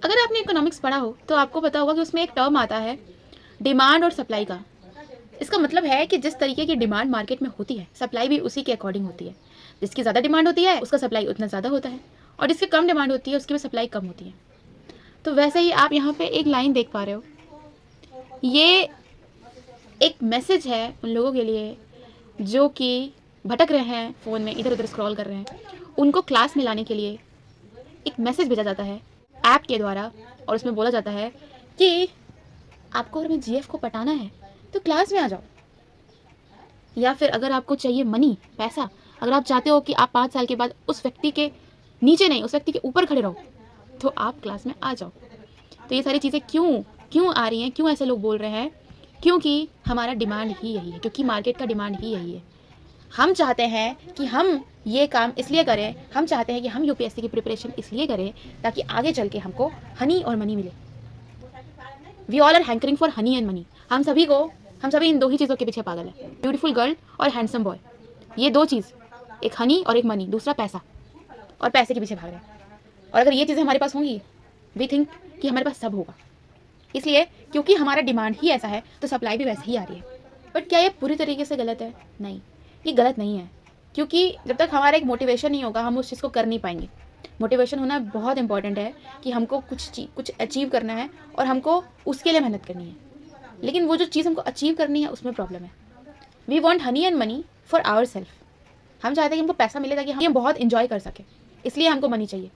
अगर आपने इकोनॉमिक्स पढ़ा हो तो आपको पता होगा कि उसमें एक टर्म आता है डिमांड और सप्लाई का। इसका मतलब है कि जिस तरीके की डिमांड मार्केट में होती है, सप्लाई भी उसी के अकॉर्डिंग होती है। जिसकी ज़्यादा डिमांड होती है उसका सप्लाई उतना ज़्यादा होता है, और जिसकी कम डिमांड होती है उसकी भी सप्लाई कम होती है। तो वैसे ही आप यहाँ पे एक लाइन देख पा रहे हो, ये एक मैसेज है उन लोगों के लिए जो कि भटक रहे हैं, फ़ोन में इधर उधर स्क्रॉल कर रहे हैं। उनको क्लास में लाने के लिए एक मैसेज भेजा जाता है ऐप के द्वारा, और उसमें बोला जाता है कि आपको अगर जीएफ को पटाना है तो क्लास में आ जाओ। या फिर अगर आपको चाहिए मनी, पैसा, अगर आप चाहते हो कि आप 5 साल के बाद उस व्यक्ति के नीचे नहीं, उस व्यक्ति के ऊपर खड़े रहो, तो आप क्लास में आ जाओ। तो ये सारी चीज़ें क्यों आ रही हैं, क्यों ऐसे लोग बोल रहे हैं? क्योंकि हमारा डिमांड ही यही है, क्योंकि मार्केट का डिमांड ही यही है। हम चाहते हैं कि हम ये काम इसलिए करें, हम चाहते हैं कि हम यूपीएससी की प्रिपरेशन इसलिए करें ताकि आगे चल के हमको हनी और मनी मिले। We all are hankering for honey and money. हम सभी इन दो ही चीज़ों के पीछे पागल है, ब्यूटीफुल गर्ल और हैंडसम बॉय। ये दो चीज़, एक हनी और एक मनी, दूसरा पैसा, और पैसे के पीछे भाग रहे हैं। और अगर ये चीज़ें हमारे पास होंगी, वी थिंक कि हमारे पास सब होगा। इसलिए क्योंकि हमारा डिमांड ही ऐसा है तो सप्लाई भी वैसे ही आ रही है। बट क्या ये पूरी तरीके से गलत है? नहीं, ये गलत नहीं है, क्योंकि जब तक हमारा एक मोटिवेशन नहीं होगा हम उस चीज़ को कर नहीं पाएंगे। मोटिवेशन होना बहुत इंपॉर्टेंट है कि हमको कुछ अचीव करना है और हमको उसके लिए मेहनत करनी है। लेकिन वो जो चीज़ हमको अचीव करनी है उसमें प्रॉब्लम है। We want honey and money for our self. हम चाहते हैं कि हमको पैसा मिले ताकि हम बहुत इंजॉय कर सकें, इसलिए हमको मनी चाहिए।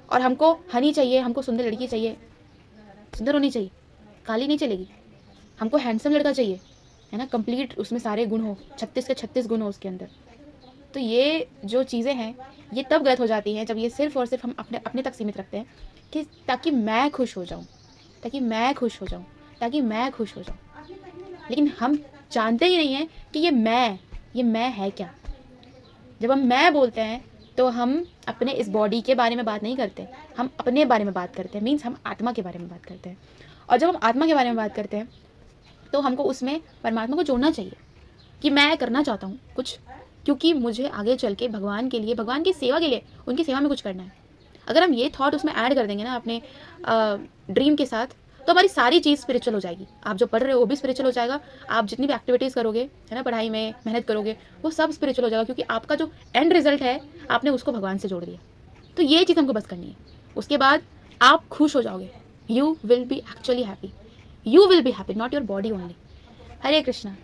और हमको हनी चाहिए, हमको सुंदर लड़की चाहिए, सुंदर होनी चाहिए, काली नहीं चलेगी। हमको हैंडसम लड़का चाहिए, है ना, कंप्लीट उसमें सारे गुण हो, 36 के 36 गुण हो उसके अंदर। तो ये जो चीज़ें हैं ये तब गलत हो जाती हैं जब ये सिर्फ और सिर्फ हम अपने तक सीमित रखते हैं कि ताकि मैं खुश हो जाऊँ, ताकि मैं खुश हो जाऊँ, ताकि मैं खुश हो जाऊँ। लेकिन हम जानते ही नहीं हैं कि ये मैं है क्या। जब हम मैं बोलते हैं तो हम अपने इस बॉडी के बारे में बात नहीं करते, हम अपने बारे में बात करते हैं, मीन्स हम आत्मा के बारे में बात करते हैं। और जब हम आत्मा के बारे में बात करते हैं तो हमको उसमें परमात्मा को जोड़ना चाहिए कि मैं करना चाहता हूँ कुछ, क्योंकि मुझे आगे चल के भगवान के लिए, भगवान की सेवा के लिए, उनकी सेवा में कुछ करना है। अगर हम ये थॉट उसमें ऐड कर देंगे ना अपने ड्रीम के साथ, तो हमारी सारी चीज़ स्पिरिचुअल हो जाएगी। आप जो पढ़ रहे हो वो भी स्पिरिचुअल हो जाएगा, आप जितनी भी एक्टिविटीज़ करोगे, है ना, पढ़ाई में मेहनत करोगे, वो सब स्पिरिचुअल हो जाएगा, क्योंकि आपका जो एंड रिजल्ट है आपने उसको भगवान से जोड़ दिया। तो ये चीज़ हमको बस करनी है, उसके बाद आप खुश हो जाओगे। You will be actually happy, you will be happy, not your body only. Hare Krishna.